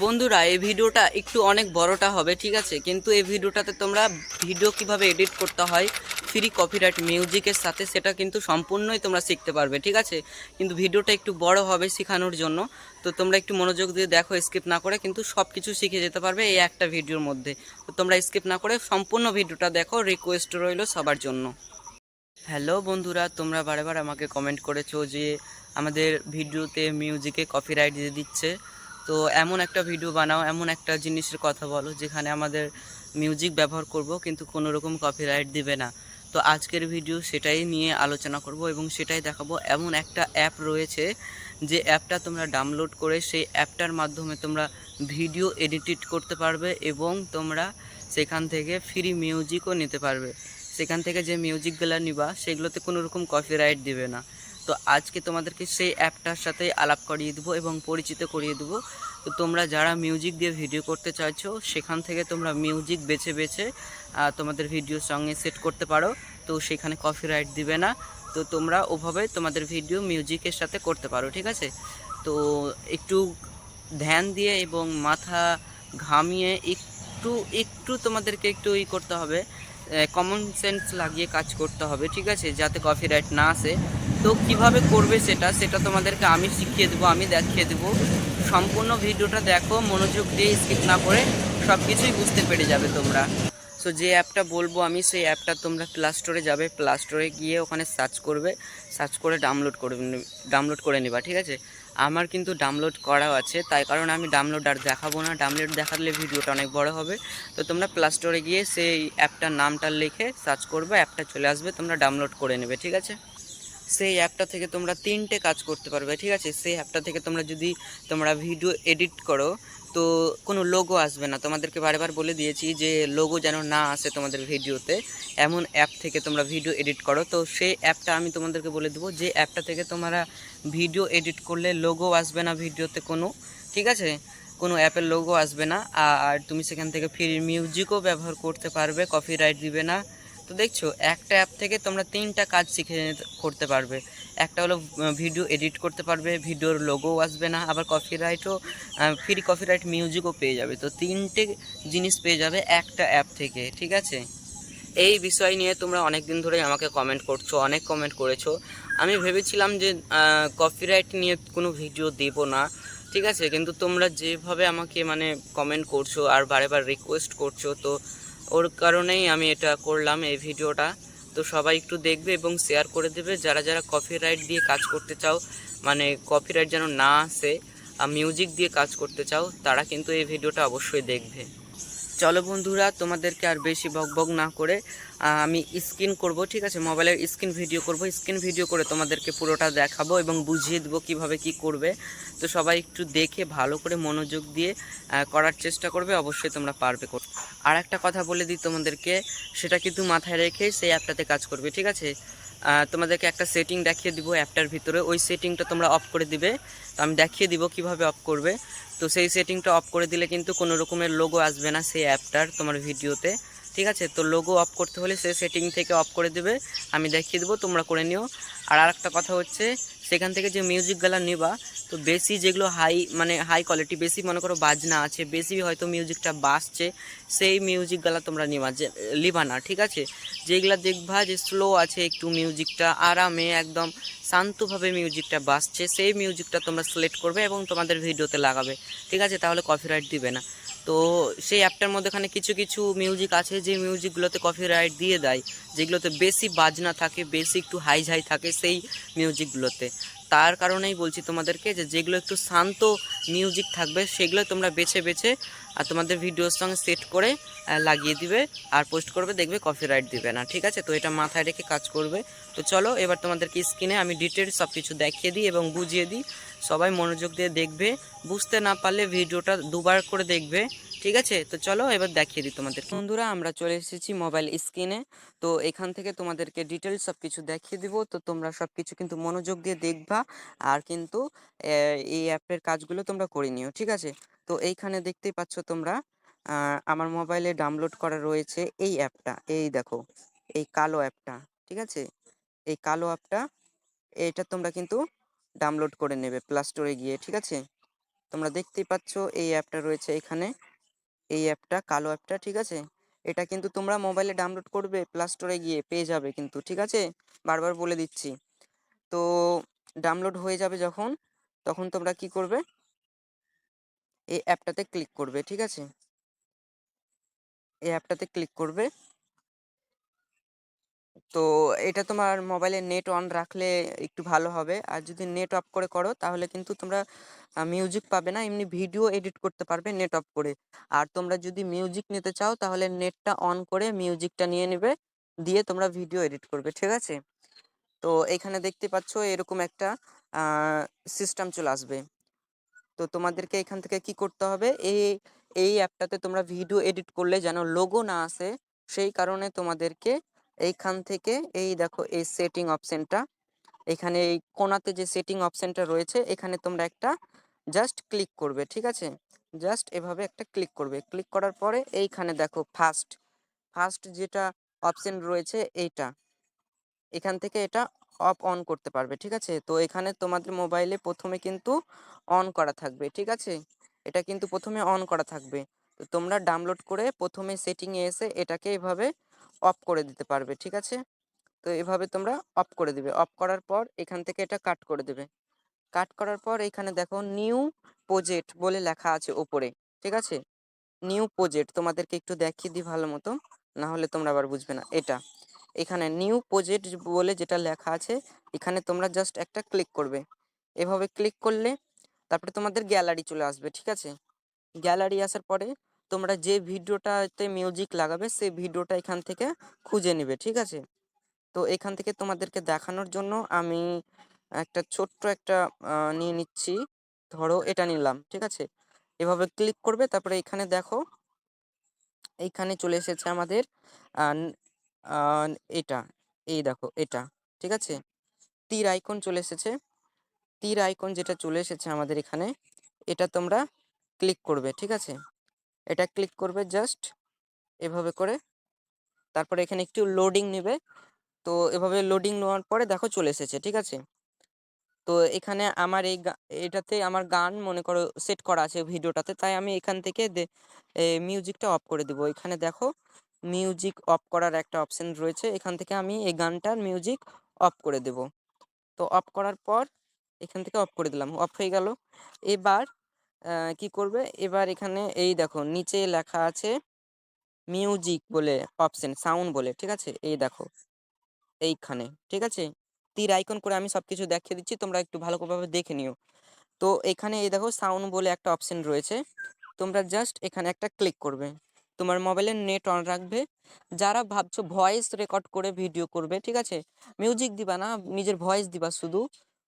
বন্ধুরা এই ভিডিওটা একটু অনেক বড়টা হবে, ঠিক আছে, কিন্তু এই ভিডিওটাতে তোমরা ভিডিও কিভাবে এডিট করতে হয় ফ্রি কপিরাইট মিউজিকের সাথে সেটা কিন্তু সম্পূর্ণই তোমরা শিখতে পারবে, ঠিক আছে। কিন্তু ভিডিওটা একটু বড় হবে শেখানোর জন্য, তো তোমরা একটু মনোযোগ দিয়ে দেখো, স্কিপ না করে কিন্তু সব কিছু শিখে যেতে পারবে এই একটা ভিডিওর মধ্যে। তো তোমরা স্কিপ না করে সম্পূর্ণ ভিডিওটা দেখো, রিকোয়েস্ট রইল সবার জন্য। হ্যালো বন্ধুরা, তোমরা বারবার আমাকে কমেন্ট করেছো যে আমাদের ভিডিওতে মিউজিকে কপিরাইট দিয়ে দিচ্ছে। তো এমন একটা ভিডিও বানাও, এমন একটা জিনিসের কথা বলো যেখানে আমাদের মিউজিক ব্যবহার করব কিন্তু কোনো রকম কপিরাইট দিবে না। তো আজকের ভিডিও সেটাই নিয়ে আলোচনা করব এবং সেটাই দেখাবো। এমন একটা অ্যাপ রয়েছে যে অ্যাপটা তোমরা ডাউনলোড করে সেই অ্যাপটার মাধ্যমে তোমরা ভিডিও এডিট করতে পারবে এবং তোমরা সেখান থেকে ফ্রি মিউজিকও নিতে পারবে। সেখান থেকে যে মিউজিকগুলো নিবা সেগুলোতে কোনো রকম কপিরাইট দিবে না। তো আজকে তোমাদেরকে সেই অ্যাপটার সাথে আলাপ করিয়ে দেবো এবং পরিচিত করিয়ে দেবো। তো তোমরা যারা মিউজিক দিয়ে ভিডিও করতে চাইছো সেখান থেকে তোমরা মিউজিক বেছে বেছে তোমাদের ভিডিওর সঙ্গে সেট করতে পারো। তো সেখানে কপিরাইট দিবে না। তো তোমরা ওভাবে তোমাদের ভিডিও মিউজিকের সাথে করতে পারো, ঠিক আছে। তো একটু ধ্যান দিয়ে এবং মাথা ঘামিয়ে একটু একটু তোমাদেরকে একটু করতে হবে, কমন সেন্স লাগিয়ে কাজ করতে হবে, ঠিক আছে, যাতে কপিরাইট না আসে। তো কিভাবে করবে সেটা সেটা তোমাদেরকে আমি শিখিয়ে দেবো, আমি দেখিয়ে দেবো। সম্পূর্ণ ভিডিওটা দেখো মনোযোগ দিয়ে, স্কিপ না করে, সব কিছুই বুঝতে পেরে যাবে তোমরা। সো যে অ্যাপটা বলবো আমি সেই অ্যাপটা তোমরা প্লে স্টোরে যাবে, প্লে স্টোরে গিয়ে ওখানে সার্চ করবে, সার্চ করে ডাউনলোড করে নেবা, ঠিক আছে। আমার কিন্তু ডাউনলোড করাও আছে, তাই কারণে আমি ডাউনলোড আর দেখাবো না, ডাউনলোড দেখালে ভিডিওটা অনেক বড় হবে। তো তোমরা প্লে স্টোরে গিয়ে সেই অ্যাপটার নামটা লিখে সার্চ করবে, অ্যাপটা চলে আসবে, তোমরা ডাউনলোড করে নেবে, ঠিক আছে। সেই অ্যাপটা থেকে তোমরা তিনটে কাজ করতে পারবে, ঠিক আছে। সেই অ্যাপটা থেকে তোমরা ভিডিও এডিট করো, তো কোনো লোগো আসবে না। তোমাদেরকে বারবার বলে দিয়েছি যে লোগো যেন না আসে তোমাদের ভিডিওতে, এমন অ্যাপ থেকে তোমরা ভিডিও এডিট করো। তো সেই অ্যাপটা আমি তোমাদেরকে বলে দেবো, যে অ্যাপটা থেকে তোমরা ভিডিও এডিট করলে লোগো আসবে না ভিডিওতে কোনো, ঠিক আছে, কোনো অ্যাপের লোগো আসবে না। আর তুমি সেখান থেকে ফ্রি মিউজিকও ব্যবহার করতে পারবে, কপিরাইট দিবে না। তো দেখছো, একটা অ্যাপ থেকে তোমরা তিনটা কাজ শিখে করতে পারবে। একটা হলো ভিডিও এডিট করতে পারবে, ভিডিওর লোগোও আসবে না, আবার ফ্রি কপিরাইট মিউজিকও পেয়ে যাবে। তো তিনটে জিনিস পেয়ে যাবে একটা অ্যাপ থেকে, ঠিক আছে। এই বিষয় নিয়ে তোমরা অনেক দিন ধরেই আমাকে কমেন্ট করছো, অনেক কমেন্ট করেছো। আমি ভেবেছিলাম যে কপিরাইট নিয়ে কোনো ভিডিও দেব না, ঠিক আছে, কিন্তু তোমরা যেভাবে আমাকে মানে কমেন্ট করছো আর বারে রিকোয়েস্ট করছো, তো ওর কারণেই আমি এটা করলাম এই ভিডিওটা। তো সবাই একটু দেখবে এবং শেয়ার করে দেবে, যারা যারা কপিরাইট দিয়ে কাজ করতে চাও, মানে কপিরাইট যেন না আসে, মিউজিক দিয়ে কাজ করতে চাও, তারা কিন্তু এই ভিডিওটা অবশ্যই দেখবে। চলো বন্ধুরা, তোমাদেরকে আর বেশি বকবক না করে আমি স্ক্রিন করব, ঠিক আছে, মোবাইলের স্ক্রিন ভিডিও করব। স্ক্রিন ভিডিও করে তোমাদেরকে পুরোটা দেখাবো এবং বুঝিয়ে দেবো কিভাবে কি করবে। তো সবাই একটু দেখে ভালো করে মনোযোগ দিয়ে করার চেষ্টা করবে, অবশ্যই তোমরা পারবে। আর একটা কথা বলে দিই তোমাদেরকে, সেটা কিন্তু মাথায় রেখে সেই অ্যাপটাতে কাজ করবে, ঠিক আছে। তোমাদেরকে একটা সেটিং দেখিয়ে দিব অ্যাপটার ভিতরে, ওই সেটিংটা তোমরা অফ করে দিবে। তো আমি দেখিয়ে দিব কিভাবে অফ করবে। তো সেই সেটিংটা অফ করে দিলে কিন্তু কোনো রকমের লোগো আসবে না সেই অ্যাপটার তোমার ভিডিওতে, ঠিক আছে। তো লোগো অফ করতে হলে সেই সেটিং থেকে অফ করে দেবে, আমি দেখিয়ে দেবো, তোমরা করে নিও। আর আরেকটা কথা হচ্ছে, সেখান থেকে যে মিউজিকগুলো নিবা, তো বেশি যেগুলো হাই কোয়ালিটি, বেশি মনে করো বাজনা আছে, বেশি হয়তো মিউজিকটা বাজছে, সেই মিউজিকগুলো তোমরা লিবা না, ঠিক আছে। যেগুলা দেখবা যে স্লো আছে একটু, মিউজিকটা আরামে একদম শান্তভাবে মিউজিকটা বাজছে, সেই মিউজিকটা তোমরা সিলেক্ট করবে এবং তোমাদের ভিডিওতে লাগাবে, ঠিক আছে, তাহলে কপিরাইট দিবে না। তো সেই অ্যাপটার মধ্যেখানে কিছু কিছু মিউজিক আছে যে মিউজিকগুলোতে কপিরাইট দিয়ে দেয়, যেগুলোতে বেশি বাজনা থাকে, বেশি একটু হাই থাকে সেই মিউজিকগুলোতে। তার কারণেই বলছি তোমাদেরকে যে যেগুলো একটু শান্ত মিউজিক থাকবে সেগুলো তোমরা বেছে বেছে আর তোমাদের ভিডিওর সঙ্গে সেট করে লাগিয়ে দিবে আর পোস্ট করবে, দেখবে কপিরাইট দিবে না, ঠিক আছে। তো এটা মাথায় রেখে কাজ করবে। তো চলো এবার তোমাদেরকে স্ক্রিনে আমি ডিটেলস সব কিছু দেখিয়ে দিই এবং বুঝিয়ে দিই, সবাই মনোযোগ দিয়ে দেখবে। বুঝতে না পারলে ভিডিওটা দুবার করে দেখবে, ঠিক আছে। তো চলো এবার দেখিয়ে দিই তোমাদের। বন্ধুরা, আমরা চলে এসেছি মোবাইল স্ক্রিনে। তো এখান থেকে তোমাদেরকে ডিটেলস সব কিছু দেখিয়ে দিব। তো তোমরা সব কিছু কিন্তু মনোযোগ দিয়ে দেখবা আর কিন্তু এই অ্যাপের কাজগুলো তোমরা করে নিও, ঠিক আছে। তো এইখানে দেখতেই পাচ্ছ তোমরা, আমার মোবাইলে ডাউনলোড করা রয়েছে এই অ্যাপটা, এই দেখো, এই কালো অ্যাপটা, ঠিক আছে। এই কালো অ্যাপটা, এটা তোমরা কিন্তু ডাউনলোড করে নেবে প্লে স্টোরে গিয়ে, ঠিক আছে। তো তোমরা দেখতেই পাচ্ছ এই অ্যাপটা রয়েছে এখানে, এই অ্যাপটা কালো অ্যাপটা, ঠিক আছে? এটা কিন্তু তোমরা মোবাইলে ডাউনলোড করবে, প্লে স্টোরে গিয়ে পেয়ে যাবে কিন্তু, ঠিক আছে? বারবার বলে দিচ্ছি। তো ডাউনলোড হয়ে যাবে যখন, তখন তোমরা কি করবে, এই অ্যাপটাতে ক্লিক করবে, ঠিক আছে? এই অ্যাপটাতে ক্লিক করবে। তো এটা তোমার মোবাইলে নেট অন রাখলে একটু ভালো হবে, আর যদি নেট অফ করে করো তাহলে কিন্তু তোমরা মিউজিক পাবে না, এমনি ভিডিও এডিট করতে পারবে নেট অফ করে। আর তোমরা যদি মিউজিক নিতে চাও তাহলে নেটটা অন করে মিউজিকটা নিয়ে নেবে, দিয়ে তোমরা ভিডিও এডিট করবে, ঠিক আছে? তো এখানে দেখতে পাচ্ছ এরকম একটা সিস্টেম চলে আসবে। তো তোমাদেরকে এখান থেকে কি করতে হবে, এই এই অ্যাপটাতে তোমরা ভিডিও এডিট করলে যেন লোগো না আসে, সেই কারণে তোমাদেরকে এইখান থেকে এই দেখো এই সেটিং অপশনটা, এখানে এই কোণাতে যে সেটিং অপশনটা রয়েছে এখানে তোমরা একটা জাস্ট ক্লিক করবে, ঠিক আছে? জাস্ট এভাবে একটা ক্লিক করবে, ক্লিক করার পরে এইখানে দেখো ফার্স্ট ফার্স্ট যেটা অপশন রয়েছে এইটা, এখান থেকে এটা অফ অন করতে পারবে, ঠিক আছে? তো এখানে তোমাদের মোবাইলে প্রথমে কিন্তু অন করা থাকবে, ঠিক আছে? এটা কিন্তু প্রথমে অন করা থাকবে। তো তোমরা ডাউনলোড করে প্রথমে সেটিংয়ে এসে এটাকে এভাবে অফ করে দিতে পারবে, ঠিক আছে? তো এভাবে তোমরা অফ করে দিবে, অফ করার পর এখান থেকে এটা কাট করে দেবে। কাট করার পর এখানে দেখো নিউ প্রজেক্ট বলে লেখা আছে ওপরে, ঠিক আছে? নিউ প্রজেক্ট তোমাদেরকে একটু দেখিয়ে দিই ভালো মতো, না হলে তোমরা আবার বুঝবে না। এটা এখানে নিউ প্রজেক্ট বলে যেটা লেখা আছে, এখানে তোমরা জাস্ট একটা ক্লিক করবে। এভাবে ক্লিক করলে তারপরে তোমাদের গ্যালারি চলে আসবে, ঠিক আছে? গ্যালারি আসার পরে তোমরা যে ভিডিওটাতে মিউজিক লাগাবে সেই ভিডিওটা এখান থেকে খুঁজে নেবে, ঠিক আছে? তো এখান থেকে তোমাদেরকে দেখানোর জন্য আমি একটা ছোট্ট একটা নিয়ে নিচ্ছি। ধরো এটা নিলাম, ঠিক আছে? এভাবে ক্লিক করবে, তারপরে এখানে দেখো এইখানে চলে এসেছে আমাদের আহ, আহ, এটা, এই দেখো এটা, ঠিক আছে? তীর আইকন চলে এসেছে, তীর আইকন যেটা চলে এসেছে আমাদের এখানে, এটা তোমরা ক্লিক করবে, ঠিক আছে? এটা ক্লিক করবে জাস্ট এভাবে করে, তারপরে এখানে একটু লোডিং নেবে। তো এভাবে লোডিং নেওয়ার পরে দেখো চলে এসেছে, ঠিক আছে? তো এখানে আমার এটাতে আমার গান মনে করো সেট করা আছে ভিডিওটাতে, তাই আমি এখান থেকে মিউজিকটা অফ করে দেবো। এখানে দেখো মিউজিক অফ করার একটা অপশন রয়েছে, এখান থেকে আমি এই গানটার মিউজিক অফ করে দেব। তো অফ করার পর এখান থেকে অফ করে দিলাম, অফ হয়ে গেল। এবার কি করবে, এবার এখানে এই দেখো নিচে লেখা আছে মিউজিক বলে অপশন, সাউন্ড বলে, ঠিক আছে? এই দেখো এইখানে, ঠিক আছে? তীর আইকন করে আমি সবকিছু দেখিয়ে দিচ্ছি, তোমরা একটু ভালোভাবে দেখে নিও। তো এখানে এই দেখো সাউন্ড বলে একটা অপশন রয়েছে, তোমরা জাস্ট এখানে একটা ক্লিক করবে। তোমার মোবাইলের নেট অন রাখবে। যারা ভাবছো ভয়েস রেকর্ড করে ভিডিও করবে, ঠিক আছে? মিউজিক দিবা না, নিজের ভয়েস দিবা শুধু।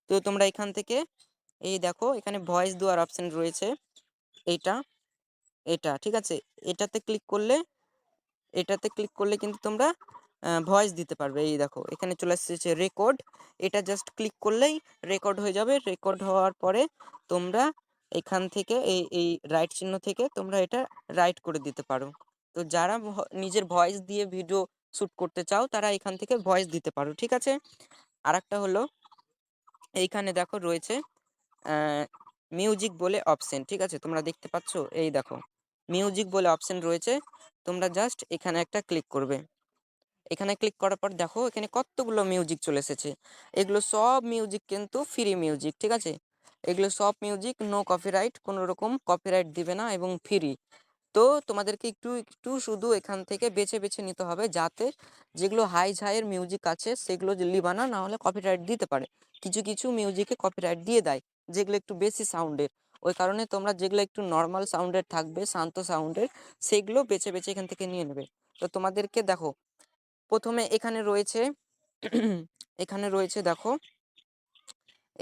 তো তোমরা এখান থেকে এই দেখো এখানে ভয়েস দেওয়ার অপশন রয়েছে, এইটা, এটা, ঠিক আছে? এটাতে ক্লিক করলে, এটাতে ক্লিক করলে কিন্তু তোমরা ভয়েস দিতে পারবে। এই দেখো এখানে চলে এসেছে রেকর্ড, এটা জাস্ট ক্লিক করলেই রেকর্ড হয়ে যাবে। রেকর্ড হওয়ার পরে তোমরা এখান থেকে এই এই রাইট চিহ্ন থেকে তোমরা এটা রাইট করে দিতে পারো। তো যারা নিজের ভয়েস দিয়ে ভিডিও শুট করতে চাও তারা এখান থেকে ভয়েস দিতে পারো, ঠিক আছে? আরেকটা হলো এইখানে দেখো রয়েছে মিউজিক বলে অপশন, ঠিক আছে? তোমরা দেখতে পাচ্ছ, এই দেখো মিউজিক বলে অপশন রয়েছে, তোমরা জাস্ট এখানে একটা ক্লিক করবে। এখানে ক্লিক করার পর দেখো এখানে কতগুলো মিউজিক চলে এসেছে। এগুলো সব মিউজিক কিন্তু ফ্রি মিউজিক, ঠিক আছে? এগুলো সব মিউজিক নো কপিরাইট, কোনো রকম কপিরাইট দিবে না এবং ফ্রি। তো তোমাদেরকে একটু একটু শুধু এখান থেকে বেছে বেছে নিতে হবে, যাতে যেগুলো হাই ঝাইয়ের মিউজিক আছে সেগুলো লিবা না, না হলে কপিরাইট দিতে পারে। কিছু কিছু মিউজিকে কপিরাইট দিয়ে দেয় যেগুলো একটু বেশি সাউন্ডের, ওই কারণে তোমরা যেগুলো একটু নর্মাল সাউন্ডের থাকবে, শান্ত সাউন্ডের, সেগুলো বেছে বেছে এখান থেকে নিয়ে নেবে। তো তোমাদেরকে দেখো প্রথমে এখানে রয়েছে এখানে রয়েছে দেখো,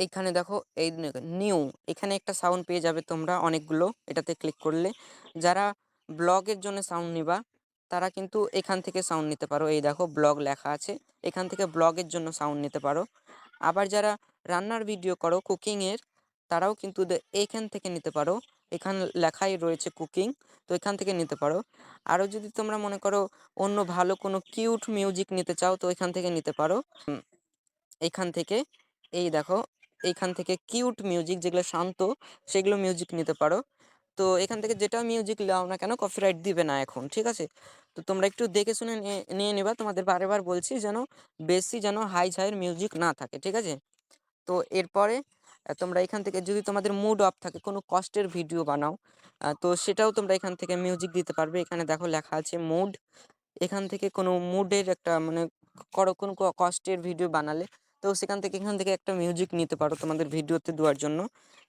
এইখানে দেখো এই নিউ, এখানে একটা সাউন্ড পেয়ে যাবে তোমরা অনেকগুলো, এটাতে ক্লিক করলে। যারা ব্লগের জন্য সাউন্ড নিবা তারা কিন্তু এখান থেকে সাউন্ড নিতে পারো, এই দেখো ব্লগ লেখা আছে, এখান থেকে ব্লগের জন্য সাউন্ড নিতে পারো। আবার যারা রান্নার ভিডিও করো কুকিংয়ের, তারাও কিন্তু এইখান থেকে নিতে পারো, এখানে লেখাই রয়েছে কুকিং, তো এখান থেকে নিতে পারো। আরও যদি তোমরা মনে করো অন্য ভালো কোনো কিউট মিউজিক নিতে চাও তো এখান থেকে নিতে পারো। এখান থেকে এই দেখো এইখান থেকে কিউট মিউজিক যেগুলো শান্ত সেগুলো মিউজিক নিতে পারো। তো এখান থেকে যেটা মিউজিক নাও না কেন কপিরাইট দিবে না এখন, ঠিক আছে? তো তোমরা একটু দেখে শুনে নিয়ে নিবা। তোমাদের বারেবার বলছি যেন বেশি যেন হাই ফাইয়ের মিউজিক না থাকে, ঠিক আছে? তো এরপরে তোমরা এখান থেকে যদি তোমাদের মুড অফ থাকে, কোনো কষ্টের ভিডিও বানাও, তো সেটাও তোমরা এখান থেকে মিউজিক দিতে পারবে। এখানে দেখো লেখা আছে মুড। এখান থেকে কোনো মুডের একটা মানে কোনো কষ্টের ভিডিও বানালে তো সেখান থেকে এখান থেকে একটা মিউজিক নিতে পারো তোমাদের ভিডিওতে দেওয়ার জন্য,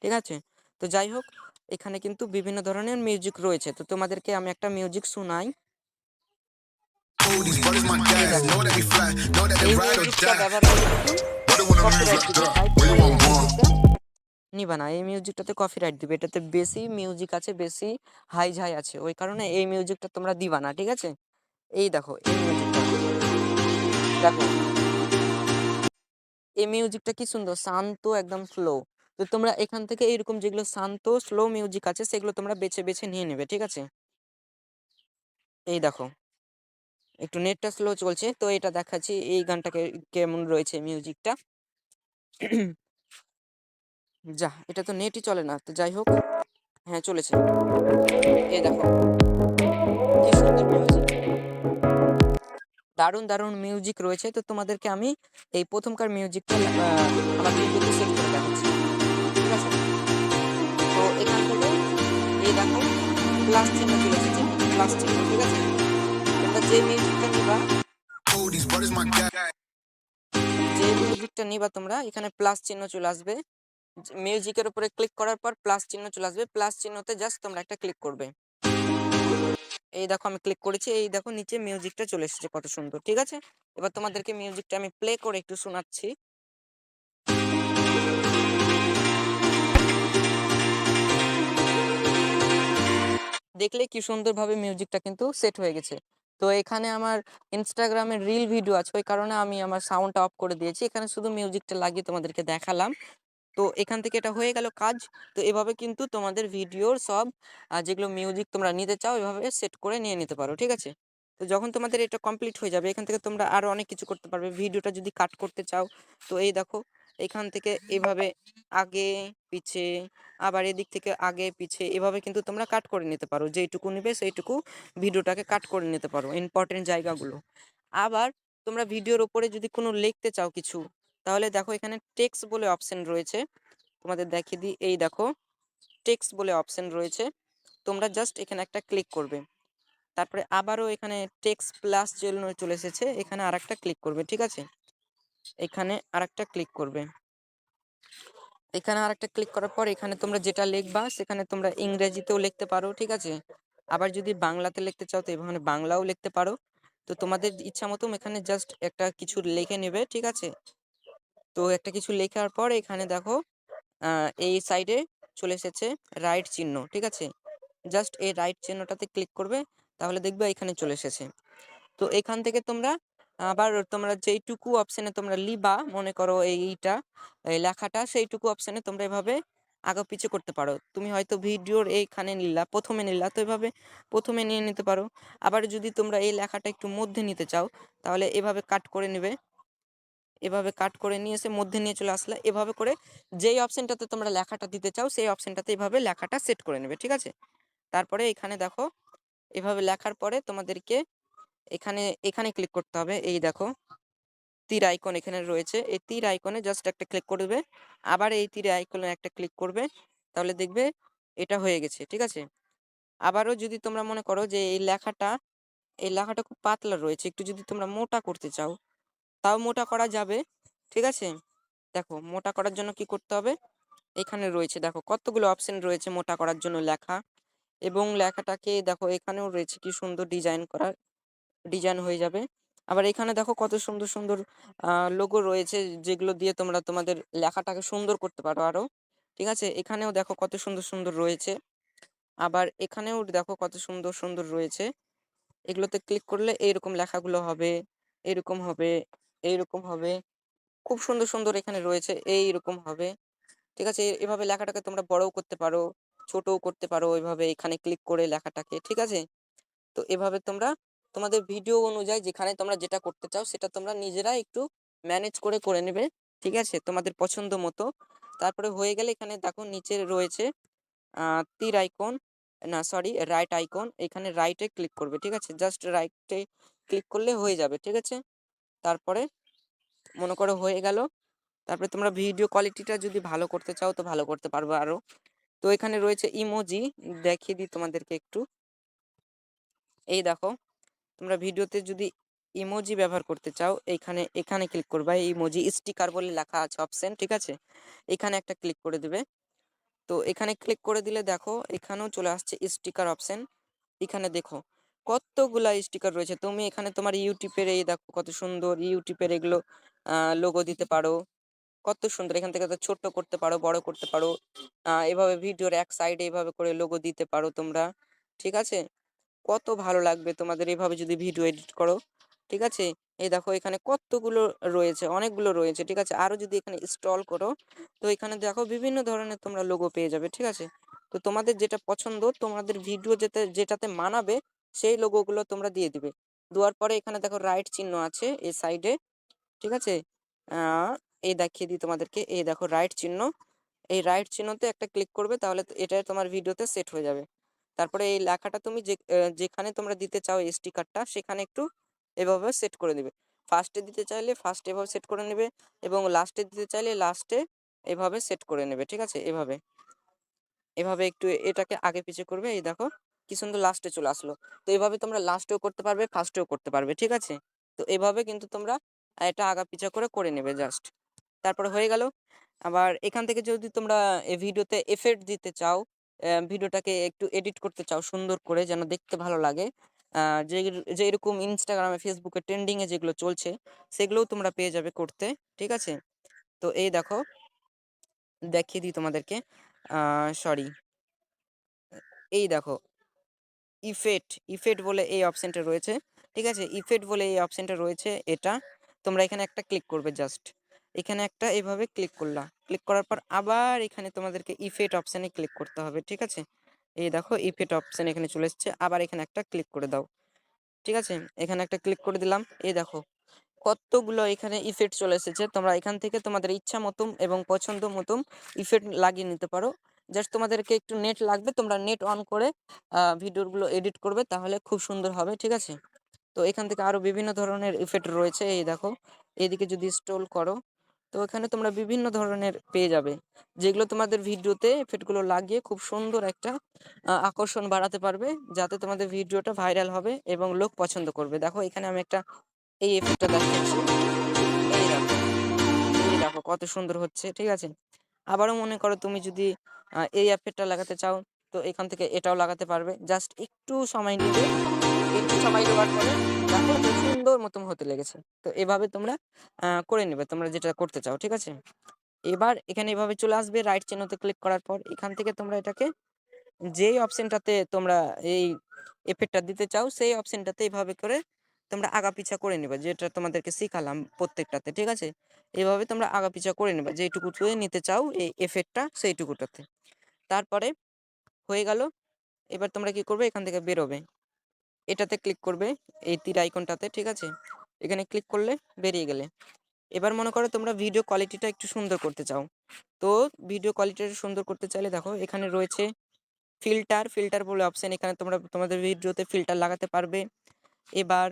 ঠিক আছে? তো যাই হোক, এখানে কিন্তু বিভিন্ন ধরনের মিউজিক রয়েছে। তো তোমাদেরকে আমি একটা মিউজিক শোনাই। এই দেখো, এই মিউজিকটা ব্যবহার করে কিন্তু কপিরাইট দিবে, তাই তোমরা এই মিউজিকটা নিবা না। এই মিউজিকটাতে কপিরাইট দিবে, এটাতে বেশি মিউজিক আছে, বেশি হাই ঝাই আছে, ওই কারণে এই মিউজিকটা তোমরা দিবা না, ঠিক আছে? এই দেখো এই মিউজিকটা, দেখো এই মিউজিকটা কি সুন্দর, শান্ত একদম স্লো। তো তোমরা এখান থেকে এরকম যেগুলো শান্ত স্লো মিউজিক আছে সেগুলো তোমরা বেছে বেছে নিয়ে নেবে, ঠিক আছে? এই দেখো একটু নেটটা স্লো চলছে, তো এটা দেখাচ্ছি এই গানটাকে কেমন রয়েছে মিউজিকটা। যা, এটা তো নেটই চলে না, তো যাই হোক, হ্যাঁ চলেছে। এই দেখো কি সুন্দর মিউজিক, দারুণ দারুণ মিউজিক রয়েছে। তো তোমাদেরকে আমি এই প্রথমকার মিউজিকটা আমার ভিডিওতে সেট করে দেখাচ্ছি, ঠিক আছে? তো এখান থেকে এই দেখো প্লাস চিহ্ন চলে এসেছে, প্লাস চিহ্ন, ঠিক আছে? তোমরা যে মিউজিকটা নিবা, যে মিউজিকটা নিবা তোমরা এখানে প্লাস চিহ্ন চলে আসবে। মিউজিকের উপরে ক্লিক করার পর প্লাস চিহ্ন চলে আসবে, প্লাস চিহ্নতে জাস্ট তোমরা একটা ক্লিক করবে। এই দেখো আমি ক্লিক করেছি, এই দেখো নিচে মিউজিকটা চলে এসেছে, কত সুন্দর, ঠিক আছে? এবার তোমাদেরকে মিউজিকটা আমি প্লে করে একটু শোনাচ্ছি। দেখলে কি সুন্দরভাবে মিউজিকটা কিন্তু সেট হয়ে গেছে। তো এখানে আমার ইনস্টাগ্রামের রিল ভিডিও আছে, ওই কারণে আমি আমার সাউন্ডটা অফ করে দিয়েছি, এখানে শুধু মিউজিকটা লাগিয়ে তোমাদেরকে দেখালাম। তো এখান থেকে এটা হয়ে গেল কাজ। তো এভাবে কিন্তু তোমাদের ভিডিওর সব যেগুলো মিউজিক তোমরা নিতে চাও এভাবে সেট করে নিয়ে নিতে পারো, ঠিক আছে? তো যখন তোমাদের এটা কমপ্লিট হয়ে যাবে এখান থেকে তোমরা আরো অনেক কিছু করতে পারবে। ভিডিওটা যদি কাট করতে চাও তো এই দেখো এখান থেকে এভাবে আগে পিছে, আবার এদিক থেকে আগে পিছে এভাবে কিন্তু তোমরা কাট করে নিতে পারো, যেইটুকু নিবে সেইটুকু ভিডিওটাকে কাট করে নিতে পারো ইম্পর্টেন্ট জায়গাগুলো। আবার তোমরা ভিডিওর উপরে যদি কোনো লিখতে চাও কিছু, তাহলে দেখো এখানে টেক্সট বলে অপশন রয়েছে, তোমাদের দেখিয়ে দিই। এই দেখো টেক্সট বলে অপশন রয়েছে, তোমরা জাস্ট এখানে একটা ক্লিক করবে। তারপরে আবারও এখানে টেক্সট প্লাস জন্য চলে এসেছে, এখানে আরেকটা ক্লিক করবে, ঠিক আছে? এখানে আরেকটা ক্লিক করবে, এখানে আরেকটা ক্লিক করার পর এখানে তোমরা যেটা লিখবা সেখানে তোমরা ইংরেজিতেও লিখতে পারো, ঠিক আছে? আবার যদি বাংলাতে লিখতে চাও তো এখানে বাংলাও লিখতে পারো। তো তোমাদের ইচ্ছা মতো এখানে জাস্ট একটা কিছু লিখে নেবে, ঠিক আছে? তো একটা কিছু লেখার পর এখানে দেখো এই সাইডে চলে এসেছে রাইট চিহ্ন, ঠিক আছে? জাস্ট এই রাইট চিহ্নটাতে ক্লিক করবে, তাহলে দেখবে এখানে চলে এসেছে। তো এখান থেকে তোমরা আবার তোমরা যেইটুকু অপশনে তোমরা লিবা মনে করো এইটা এই লেখাটা, সেইটুকু অপশনে তোমরা এভাবে আগা পিছে করতে পারো। তুমি হয়তো ভিডিওর এইখানে নিলা, প্রথমে নিলা, তো এভাবে প্রথমে নিয়ে নিতে পারো। আবার যদি তোমরা এই লেখাটা একটু মধ্যে নিতে চাও তাহলে এভাবে কাট করে নেবে, এভাবে কাট করে নিয়ে এসে মধ্যে নিয়ে চলে আসলে এভাবে করে যেই অপশনটাতে তোমরা লেখাটা দিতে চাও সেই অপশনটাতে এভাবে লেখাটা সেট করে নেবে, ঠিক আছে? তারপরে এখানে দেখো এভাবে লেখার পরে তোমাদেরকে এখানে এখানে ক্লিক করতে হবে। এই দেখো তীর আইকন এখানে রয়েছে, এই তীর আইকনে জাস্ট একটা ক্লিক করবে, আবার এই তীর আইকনে একটা ক্লিক করবে, তাহলে দেখবে এটা হয়ে গেছে, ঠিক আছে? আবারও যদি তোমরা মনে করো যে এই লেখাটা খুব পাতলা রয়েছে, একটু যদি তোমরা মোটা করতে চাও তাও মোটা করা যাবে, ঠিক আছে? দেখো মোটা করার জন্য কি করতে হবে, এখানে রয়েছে দেখো কতগুলো অপশন রয়েছে মোটা করার জন্য লেখা, এবং লেখাটাকে দেখো এখানেও রয়েছে কি সুন্দর ডিজাইন করার, ডিজাইন হয়ে যাবে। আবার এখানে দেখো কত সুন্দর সুন্দর লোগো রয়েছে যেগুলো দিয়ে তোমরা তোমাদের লেখাটাকে সুন্দর করতে পারো আরো, ঠিক আছে? এখানেও দেখো কত সুন্দর সুন্দর রয়েছে, আবার এখানেও দেখো কত সুন্দর সুন্দর রয়েছে। এগুলোতে ক্লিক করলে এইরকম লেখাগুলো হবে, এরকম হবে, এইরকম হবে, খুব সুন্দর সুন্দর এখানে রয়েছে, এইরকম হবে, ঠিক আছে? এভাবে লেখাটাকে তোমরা বড়ও করতে পারো, ছোটও করতে পারো, এভাবে এখানে ক্লিক করে লেখাটাকে, ঠিক আছে? তো এভাবে তোমরা তোমাদের ভিডিও অনুযায়ী যেখানে তোমরা যেটা করতে চাও সেটা তোমরা নিজেরা একটু ম্যানেজ করে করে নেবে, ঠিক আছে? তোমাদের পছন্দ মতো। তারপরে হয়ে গেলে এখানে দেখো নিচে রয়েছে তীর আইকন, না সরি রাইট আইকন, এখানে রাইটে ক্লিক করবে, ঠিক আছে? জাস্ট রাইটে ক্লিক করলে হয়ে যাবে, ঠিক আছে? তারপরে মনে করো হয়ে গেল। তারপরে তোমরা ভিডিও কোয়ালিটিটা যদি ভালো করতে চাও তো ভালো করতে পারবে আরো। তো এখানে রয়েছে ইমোজি, দেখিয়ে দিই তোমাদেরকে একটু। এই দেখো, তোমরা ভিডিওতে যদি ইমোজি ব্যবহার করতে চাও এখানে এখানে ক্লিক করবে, ইমোজি স্টিকার বলে লেখা আছে অপশন, ঠিক আছে? এখানে একটা ক্লিক করে দিবে। তো এখানে ক্লিক করে দিলে দেখো এখানেও চলে আসছে স্টিকার অপশন। এখানে দেখো কতগুলা স্টিকার রয়েছে। তুমি এখানে তোমার ইউটিউবের এই দেখো কত সুন্দর ইউটিউবের এগুলো লোগো দিতে পারো, কত সুন্দর। এখান থেকে তো ছোট করতে পারো, বড় করতে পারো। এভাবে ভিডিওর এক সাইডে এভাবে করে লোগো দিতে পারো তোমরা, ঠিক আছে? কত ভালো লাগবে তোমাদের এভাবে যদি ভিডিও এডিট করো, ঠিক আছে? এই দেখো এখানে কতগুলো রয়েছে, অনেকগুলো রয়েছে, ঠিক আছে? আরো যদি এখানে স্ক্রল করো তো এখানে দেখো বিভিন্ন ধরনের তোমরা লোগো পেয়ে যাবে, ঠিক আছে? তো তোমাদের যেটা পছন্দ, তোমাদের ভিডিও যেটাতে মানাবে সেই লোগোগুলো তোমরা দিয়ে দিবে। দেওয়ার পরে এখানে দেখো রাইট চিহ্ন আছে এই সাইডে, ঠিক আছে? আহ এই দেখিয়ে দিই তোমাদেরকে, এই দেখো রাইট চিহ্ন, এই রাইট চিহ্নতে একটা ক্লিক করবে, তাহলে এটা তোমার ভিডিওতে সেট হয়ে যাবে। তারপরে এই লেখাটা তুমি যেখানে তোমরা দিতে চাও এই স্টিকারটা সেখানে একটু এভাবে সেট করে দিবে। ফার্স্টে দিতে চাইলে ফার্স্টে এভাবে সেট করে নেবে, এবং লাস্টে দিতে চাইলে লাস্টে এভাবে সেট করে নেবে, ঠিক আছে? এভাবে এভাবে একটু এটাকে আগে পিছে করবে। এই দেখো কি সুন্দর লাস্টে চলে আসলো। তো এভাবে তোমরা লাস্টেও করতে পারবে, ফার্স্টেও করতে পারবে, ঠিক আছে? তো এভাবে কিন্তু তোমরা এটা আগা পিছা করে করে নেবে জাস্ট। তারপরে হয়ে গেল। আবার এখান থেকে যদি তোমরা এই ভিডিওতে এফেক্ট দিতে চাও, ভিডিওটাকে একটু এডিট করতে চাও সুন্দর করে যেন দেখতে ভালো লাগে, যে যে এরকম ইনস্টাগ্রামে ফেসবুকে ট্রেন্ডিং এ যেগুলো চলছে সেগুলোও তোমরা পেয়ে যাবে করতে, ঠিক আছে? তো এই দেখো দেখিয়ে দিই তোমাদেরকে, সরি, এই দেখো ইফেক্ট ইফেক্ট বলে এই অপশনটা রয়েছে, ঠিক আছে? ইফেক্ট বলে এই অপশনটা রয়েছে, এটা তোমরা এখানে একটা ক্লিক করবে জাস্ট। এখানে একটা এভাবে ক্লিক করলা, ক্লিক করার পর আবার এখানে তোমাদেরকে ইফেক্ট অপশনে ক্লিক করতে হবে, ঠিক আছে? এই দেখো ইফেক্ট অপশন এখানে চলে এসেছে, আবার এখানে একটা ক্লিক করে দাও, ঠিক আছে? এখানে একটা ক্লিক করে দিলাম। এই দেখো কতগুলো এখানে ইফেক্ট চলে এসেছে। তোমরা এখান থেকে তোমাদের ইচ্ছা মতন এবং পছন্দ মতন ইফেক্ট লাগিয়ে নিতে পারো। জাস্ট তোমাদেরকে একটু নেট লাগবে, তোমরা নেট অন করে ভিডিওগুলো এডিট করবে, তাহলে খুব সুন্দর হবে, ঠিক আছে? তো এখান থেকে আরো বিভিন্ন ধরনের ইফেক্ট রয়েছে। এই দেখো এইদিকে যদি স্ক্রল করো তো এখানে তোমরা বিভিন্ন ধরনের পেয়ে যাবে, যেগুলো তোমাদের ভিডিওতে ইফেক্টগুলো লাগিয়ে খুব সুন্দর একটা আকর্ষণ বাড়াতে পারবে, যাতে তোমাদের ভিডিওটা ভাইরাল হবে এবং লোক পছন্দ করবে। দেখো এখানে আমি একটা এই এফেক্টটা দেখাচ্ছি। এই দেখো, এই দেখো কত সুন্দর হচ্ছে, ঠিক আছে? আবারও মনে করো তুমি যদি এই এফেক্টটা লাগাতে চাও তো এখান থেকে এটাও লাগাতে পারবে। জাস্ট একটু সময় নিবে, একটু সময় দেওয়ার পরে দেখো যে সুন্দর মতন হতে লেগেছে। তো এভাবে তোমরা করে নেবে তোমরা যেটা করতে চাও, ঠিক আছে? এবার এখানে এভাবে চলে আসবে রাইট চিহ্নতে ক্লিক করার পর এখান থেকে তোমরা এটাকে যেই অপশনটাতে তোমরা এই এফেক্টটা দিতে চাও সেই অপশনটাতে এইভাবে করে তোমরা আগাপিছা করে নেবে, যেটা তোমাদেরকে শিখালাম প্রত্যেকটাতে, ঠিক আছে? এভাবে তোমরা আগাপিছা করে নেবে যেইটুকুতে নিতে চাও এই এফেক্টটা সেইটুকুটাতে। তারপরে হয়ে গেল। এবার তোমরা কি করবে, এখান থেকে বেরোবে, এটাতে ক্লিক করবে, এই তীর আইকনটাতে, ঠিক আছে? এখানে ক্লিক করলে বেরিয়ে গেলে। এবার মনে করো তোমরা ভিডিও কোয়ালিটিটা একটু সুন্দর করতে চাও। তো ভিডিও কোয়ালিটিটা সুন্দর করতে চাইলে দেখো এখানে রয়েছে ফিল্টার, ফিল্টার বলে অপশন, এখানে তোমরা তোমাদের ভিডিওতে ফিল্টার লাগাতে পারবে। এবার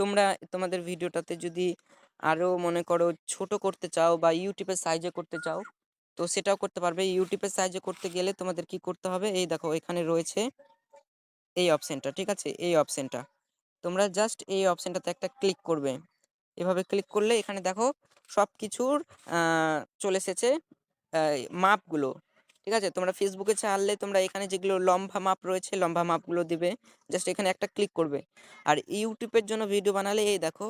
তোমরা তোমাদের ভিডিওটাতে যদি আরো মনে করো ছোট করতে চাও বা ইউটিউবের সাইজে করতে চাও তো সেটাও করতে পারবে। ইউটিউবের সাইজে করতে গেলে তোমাদের কি করতে হবে, এই দেখো এখানে রয়েছে এই অপশনটা, ঠিক আছে? এই অপশনটা তোমরা জাস্ট এই অপশনটাতে একটা ক্লিক করবে। এভাবে ক্লিক করলে এখানে দেখো সবকিছুর চলে এসেছে মাপগুলো, ঠিক আছে? তোমরা ফেসবুকে ছাড়লে তোমরা এখানে যেগুলো লম্বা মাপ রয়েছে লম্বা মাপগুলো দিবে, জাস্ট এখানে একটা ক্লিক করবে। আর ইউটিউবের জন্য ভিডিও বানালে এই দেখো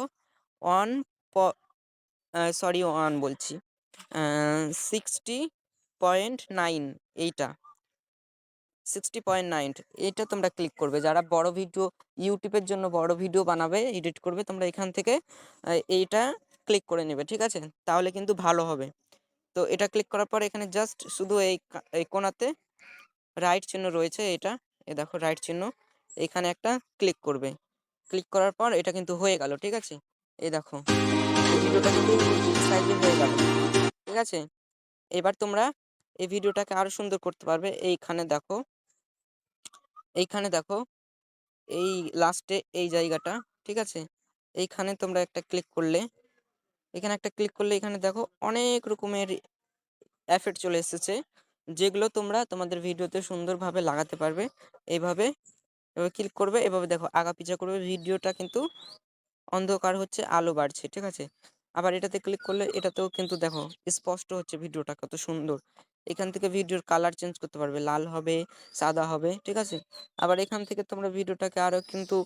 ওয়ান সরি ওয়ান বলছি 60.9, এইটা 60.9 এটা তোমরা ক্লিক করবে। যারা বড় ভিডিও ইউটিউবের জন্য বড় ভিডিও বানাবে এডিট করবে তোমরা এখান থেকে এইটা ক্লিক করে নেবে, ঠিক আছে? তাহলে কিন্তু ভালো হবে। তো এটা ক্লিক করার পর এখানে জাস্ট শুধু এই কোণাতে রাইট চিহ্ন রয়েছে, এটা এ দেখো রাইট চিহ্ন, এখানে একটা ক্লিক করবে। ক্লিক করার পর এটা কিন্তু হয়ে গেল, ঠিক আছে? এই দেখো এই ভিডিওটা কিন্তু ইউটিউব সাইজে হয়ে গেল, ঠিক আছে? এবার তোমরা এই ভিডিওটাকে আরো সুন্দর করতে পারবে। এইখানে দেখো এই লাস্টে এই জায়গাটা, ঠিক আছে? এইখানে তোমরা একটা ক্লিক করলে, এখানে দেখো অনেক রকমের এফেক্ট চলে এসেছে, যেগুলো তোমরা তোমাদের ভিডিওতে সুন্দরভাবে লাগাতে পারবে। এইভাবে এভাবে ক্লিক করবে, এভাবে দেখো আগা পিছা করবে, ভিডিওটা কিন্তু অন্ধকার হচ্ছে, আলো বাড়ছে, ঠিক আছে? আবার এটাতে ক্লিক করলে এটাতেও কিন্তু দেখো স্পষ্ট হচ্ছে ভিডিওটা কত সুন্দর। এখান থেকে ভিডিওর কালার চেঞ্জ করতে পারবে, লাল হবে, সাদা হবে, ঠিক আছে? আবার এখান থেকে তোমরা ভিডিওটাকে আরো কিন্তু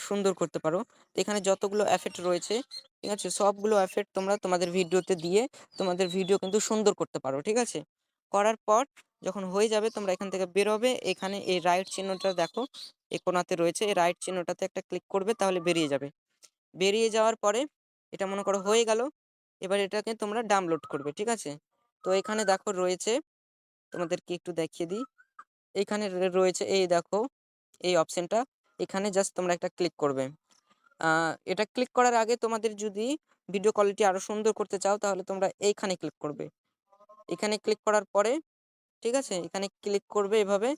সুন্দর করতে পারো। তো এখানে যতগুলো এফেক্ট রয়েছে, ঠিক আছে, সবগুলো এফেক্ট তোমরা তোমাদের ভিডিওতে দিয়ে তোমাদের ভিডিও কিন্তু সুন্দর করতে পারো, ঠিক আছে? করার পর যখন হয়ে যাবে তোমরা এখান থেকে বেরোবে, এখানে এই রাইট চিহ্নটা দেখো এই কোণাতে রয়েছে, এই রাইট চিহ্নটাতে একটা ক্লিক করবে, তাহলে বেরিয়ে যাবে। বেরিয়ে যাওয়ার পরে এটা মনে করো হয়ে গেল। এবার এটাকে তোমরা ডাউনলোড করবে, ঠিক আছে? তো এখানে দেখো রয়েছে, তোমাদেরকে একটু দেখিয়ে দিই। এখানে রয়েছে এই দেখো এই অপশনটা, এখানে জাস্ট তোমরা একটা ক্লিক করবে। এটা ক্লিক করার আগে তোমাদের যদি ভিডিও কোয়ালিটি আরো সুন্দর করতে চাও, তাহলে তোমরা এইখানে ক্লিক করবে। এখানে ক্লিক করার পরে, ঠিক আছে, এখানে ক্লিক করবে এভাবে।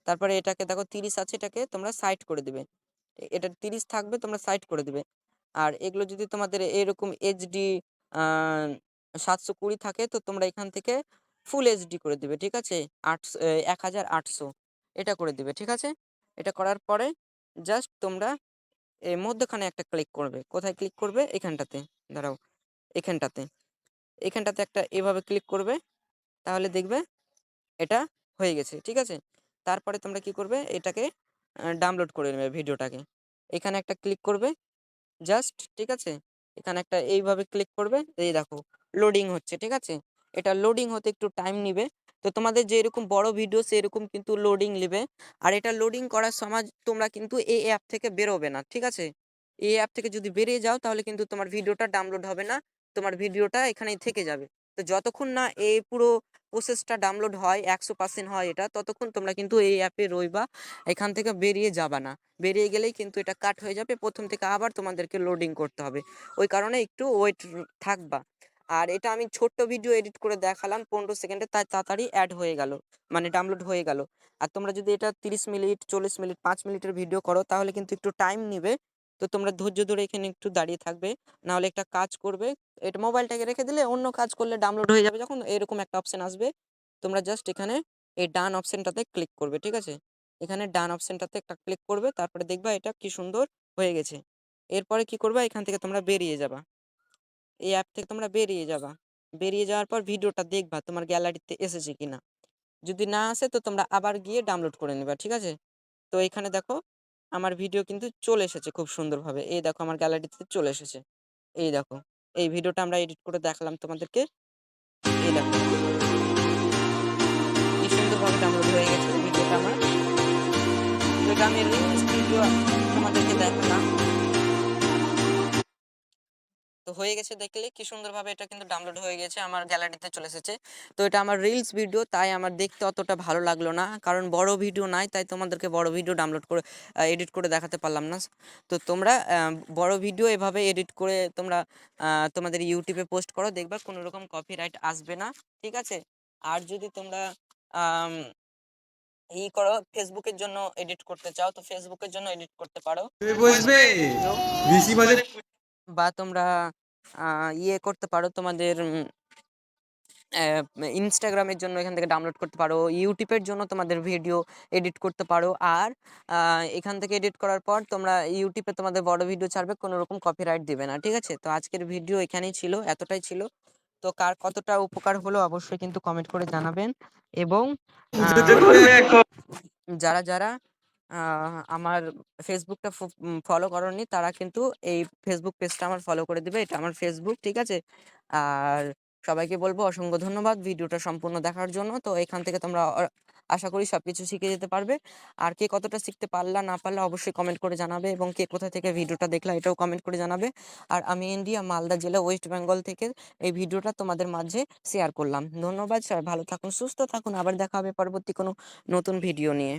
তারপরে এটাকে দেখো 30 আছে, এটাকে তোমরা সাইড করে দিবে। এটা 30 থাকবে, তোমরা সাইড করে দিবে। আর এগুলো যদি তোমাদের এরকম এইচডি 720 থাকে, তো তোমরা এখান থেকে ফুল এইচডি করে দিবে, ঠিক আছে? 1800 এটা করে দিবে, ঠিক আছে? এটা করার পরে জাস্ট তোমরা এর মধ্যখানে একটা ক্লিক করবে। কোথায় ক্লিক করবে? এখানটাতে, দাঁড়াও, এখানটাতে এখানটাতে একটা এভাবে ক্লিক করবে, তাহলে দেখবে এটা হয়ে গেছে, ঠিক আছে? তারপরে তোমরা কি করবে? এটাকে ডাউনলোড করে নেবে ভিডিওটাকে। এখানে একটা ক্লিক করবে জাস্ট, ঠিক আছে? এখানে একটা এইভাবে ক্লিক করবে, এই দেখো লোডিং হচ্ছে, ঠিক আছে? এটা লোডিং হতে একটু টাইম নিবে। তো তোমাদের যে এরকম বড় ভিডিও সেরকম কিন্তু লোডিং নেবে। আর এটা লোডিং করার সময় তোমরা কিন্তু এই অ্যাপ থেকে বেরোবে না, ঠিক আছে? এই অ্যাপ থেকে যদি বেরিয়ে যাও, তাহলে কিন্তু তোমার ভিডিওটা ডাউনলোড হবে না, তোমার ভিডিওটা এখানেই থেকে যাবে। তো যতক্ষণ না এই পুরো প্রসেসটা ডাউনলোড হয়, 100% হয় এটা, ততক্ষণ তোমরা কিন্তু এই অ্যাপে রইবা, এখান থেকে বেরিয়ে যাবা না। বেরিয়ে গেলেই কিন্তু এটা কাট হয়ে যাবে, প্রথম থেকে আবার তোমাদেরকে লোডিং করতে হবে। ওই কারণে একটু ওয়েট থাকবা। আর এটা আমি ছোট্ট ভিডিও এডিট করে দেখালাম 15 সেকেন্ডে, তাই তাড়াতাড়ি অ্যাড হয়ে গেল, মানে ডাউনলোড হয়ে গেল। আর তোমরা যদি এটা 30 মিনিট, 40 মিনিট, 5 মিনিটের ভিডিও করো, তাহলে কিন্তু একটু টাইম নিবে। তো তোমরা ধৈর্য ধরে এখানে একটু দাঁড়িয়ে থাকবে, না হলে একটা কাজ করবে, এটা মোবাইলটাকে রেখে দিলে অন্য কাজ করলে ডাউনলোড হয়ে যাবে, যখন এরকম একটা অপশন আসবে তোমরা জাস্ট এখানে এই ডান অপশনটাতে ক্লিক করবে, ঠিক আছে? এখানে ডান অপশনটাতে একটা ক্লিক করবে, তারপরে দেখবা এটা কি সুন্দর হয়ে গেছে। এরপরে কি করবা? এখান থেকে তোমরা বেরিয়ে যাবা, এই অ্যাপ থেকে তোমরা বেরিয়ে যাবা। বেরিয়ে যাওয়ার পর ভিডিওটা দেখবা তোমার গ্যালারিতে এসেছে কিনা। যদি না আসে, তো তোমরা আবার গিয়ে ডাউনলোড করে নিবা, ঠিক আছে? তো এখানে দেখো আমার ভিডিও কিন্তু চলে এসেছে খুব সুন্দরভাবে, এই দেখো আমার গ্যালারিতে চলে এসেছে। এই দেখো এই ভিডিওটা আমরা এডিট করে দেখালাম তোমাদেরকে, এই দেখো কি সুন্দরভাবে ডাউনলোড হয়ে গেছে ভিডিওটা আমার। তো এটা আমি রিলস ভিডিও তোমাদেরকে দেখালাম। তো হয়ে গেছে, দেখলে কি সুন্দরভাবে এটা কিন্তু ডাউনলোড হয়ে গেছে, আমার গ্যালারিতে চলে এসেছে। তো এটা আমার রিলস ভিডিও, তাই আমার দেখতে অতটা ভালো লাগলো না, কারণ বড় ভিডিও নাই, তাই তোমাদেরকে বড় ভিডিও ডাউনলোড করে এডিট করে দেখাতে পারলাম না। তো তোমরা বড় ভিডিও এভাবে এডিট করে তোমরা তোমাদের ইউটিউবে পোস্ট করো, দেখবা কোনো রকম কপিরাইট আসবে না, ঠিক আছে? আর যদি তোমরা আম, করো, ফেসবুকের জন্য এডিট করতে চাও, তো ফেসবুকের জন্য এডিট করতে পারো। বসবে বেশি বাজে বা তোমরা করতে পারো, তোমাদের ইনস্টাগ্রামের জন্য এখান থেকে ডাউনলোড করতে পারো, ইউটিউবের জন্য তোমাদের ভিডিও এডিট করতে পারো। আর এখান থেকে এডিট করার পর তোমরা ইউটিউবে তোমাদের বড় ভিডিও ছাড়বে, কোনো রকম কপিরাইট দিবে না, ঠিক আছে? তো আজকের ভিডিও এখানেই ছিল, এতটাই ছিল। তো কার কতটা উপকার হলো অবশ্যই কিন্তু কমেন্ট করে জানাবেন। এবং যারা যারা আমার ফেসবুকটা ফলো করনি, তারা কিন্তু এই ফেসবুক পেজটা আমার ফলো করে দিবে, এটা আমার ফেসবুক, ঠিক আছে? আর সবাইকে বলবো অসংখ্য ধন্যবাদ ভিডিওটা সম্পূর্ণ দেখার জন্য। তো এখান থেকে তোমরা আশা করি সবকিছু শিখে যেতে পারবে। আর কে কতটা শিখতে পারলা না পারলা অবশ্যই কমেন্ট করে জানাবে, এবং কে কোথা থেকে ভিডিওটা দেখলা এটাও কমেন্ট করে জানাবে। আর আমি ইন্ডিয়া, মালদা জেলা, ওয়েস্ট বেঙ্গল থেকে এই ভিডিওটা তোমাদের মাঝে শেয়ার করলাম। ধন্যবাদ, সবাই ভালো থাকুন, সুস্থ থাকুন, আবার দেখা হবে পরবর্তী কোনো নতুন ভিডিও নিয়ে।